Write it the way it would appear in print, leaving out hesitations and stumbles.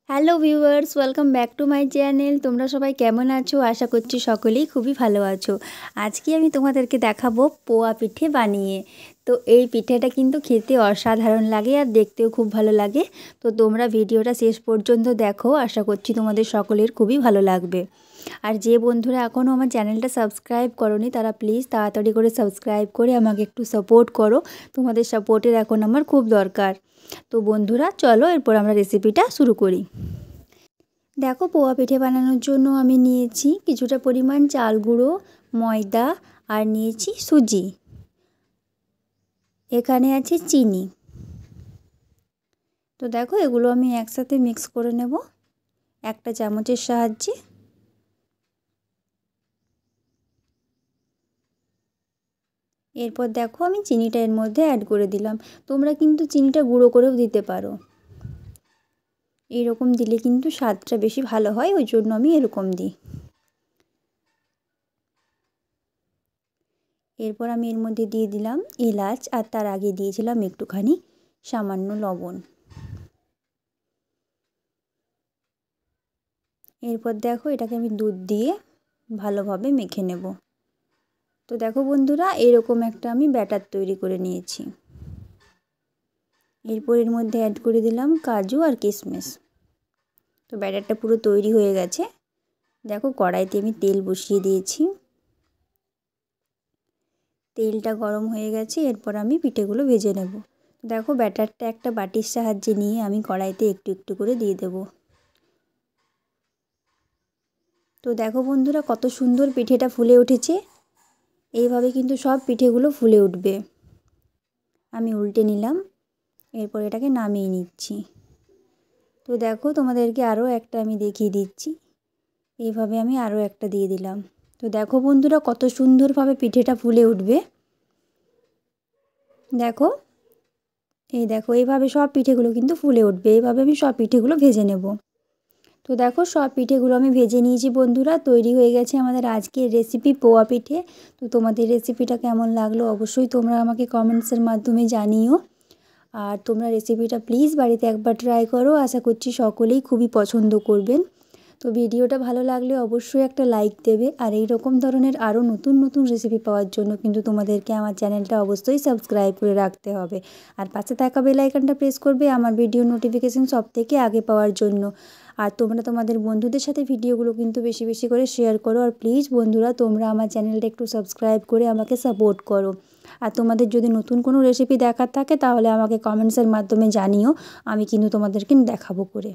Hello viewers, welcome back to my channel. তোমরা সবাই কেমন আছো? আশা করছি সকলেই খুবই ভালো আছো। আজকে আমি তোমাদেরকে দেখাবো পোয়া পিঠে বানিয়ে। তো এই পিঠেটা কিন্তু খেতে অসাধারণ লাগে আর দেখতেও খুব ভালো লাগে। তো তোমরা ভিডিওটা শেষ পর্যন্ত দেখো, আশা করছি তোমাদের সকলের খুবই ভালো লাগবে। আর যে বন্ধুরা এখনও আমার চ্যানেলটা সাবস্ক্রাইব করোনি তারা প্লিজ তাড়াতাড়ি করে সাবস্ক্রাইব করে আমাকে একটু সাপোর্ট করো। তোমাদের সাপোর্টের এখন আমার খুব দরকার। তো বন্ধুরা চলো এরপর আমরা রেসিপিটা শুরু করি। দেখো, পোয়া পিঠে বানানোর জন্য আমি নিয়েছি কিছুটা পরিমাণ চাল গুঁড়ো, ময়দা আর নিয়েছি সুজি। এখানে আছে চিনি। তো দেখো এগুলো আমি একসাথে মিক্স করে নেব একটা চামচের সাহায্যে। এরপর দেখো আমি চিনিটা এর মধ্যে অ্যাড করে দিলাম। তোমরা কিন্তু চিনিটা গুঁড়ো করেও দিতে পারো। এরকম দিলে কিন্তু স্বাদটা বেশি ভালো হয়, ওই জন্য আমি এরকম দিই। এরপর আমি এর মধ্যে দিয়ে দিলাম এলাচ আর তার আগে দিয়েছিলাম একটুখানি সামান্য লবণ। এরপর দেখো এটাকে আমি দুধ দিয়ে ভালোভাবে মেখে নেব। তো দেখো বন্ধুরা, এরকম একটা আমি ব্যাটার তৈরি করে নিয়েছি। এরপর এর মধ্যে অ্যাড করে দিলাম কাজু আর কিশমিশ। তো ব্যাটারটা পুরো তৈরি হয়ে গেছে। দেখো কড়াইতে আমি তেল বসিয়ে দিয়েছি। তেলটা গরম হয়ে গেছে, এরপর আমি পিঠেগুলো ভেজে নেব। দেখো ব্যাটারটা একটা বাটির সাহায্যে নিয়ে আমি কড়াইতে একটু একটু করে দিয়ে দেব। তো দেখো বন্ধুরা কত সুন্দর পিঠেটা ফুলে উঠেছে। এইভাবে কিন্তু সব পিঠেগুলো ফুলে উঠবে। আমি উল্টে নিলাম, এরপর এটাকে নামিয়ে নিচ্ছি। তো দেখো তোমাদেরকে আরও একটা আমি দেখিয়ে দিচ্ছি। এইভাবে আমি আরও একটা দিয়ে দিলাম। তো দেখো বন্ধুরা কত সুন্দরভাবে পিঠেটা ফুলে উঠবে। দেখো, এই দেখো এইভাবে সব পিঠেগুলো কিন্তু ফুলে উঠবে। এইভাবে আমি সব পিঠেগুলো ভেজে নেব। তো দেখো সব পিঠেগুলো আমি ভেজে নিয়েছি বন্ধুরা। তৈরি হয়ে গেছে আমাদের আজকের রেসিপি পোয়া পিঠে। তো তোমাদের রেসিপিটা কেমন লাগলো অবশ্যই তোমরা আমাকে কমেন্টসের মাধ্যমে জানিও। আর তোমরা রেসিপিটা প্লিজ বাড়িতে একবার ট্রাই করো, আশা করছি সকলেই খুবই পছন্দ করবেন। তো ভিডিওটা ভালো লাগলে অবশ্যই একটা লাইক দেবে। আর এই রকম ধরনের আরও নতুন নতুন রেসিপি পাওয়ার জন্য কিন্তু তোমাদেরকে আমার চ্যানেলটা অবশ্যই সাবস্ক্রাইব করে রাখতে হবে। আর পাশে থাকা বেল আইকনটা প্রেস করবে আমার ভিডিও নোটিফিকেশান সব থেকে আগে পাওয়ার জন্য। আর তোমরা তোমাদের বন্ধুদের সাথে ভিডিওগুলো কিন্তু বেশি বেশি করে শেয়ার করো। আর প্লিজ বন্ধুরা তোমরা আমার চ্যানেলটা একটু সাবস্ক্রাইব করে আমাকে সাপোর্ট করো। আর তোমাদের যদি নতুন কোনো রেসিপি দেখার থাকে তাহলে আমাকে কমেন্টসের মাধ্যমে জানিও, আমি কিন্তু তোমাদেরকে দেখাবো করে।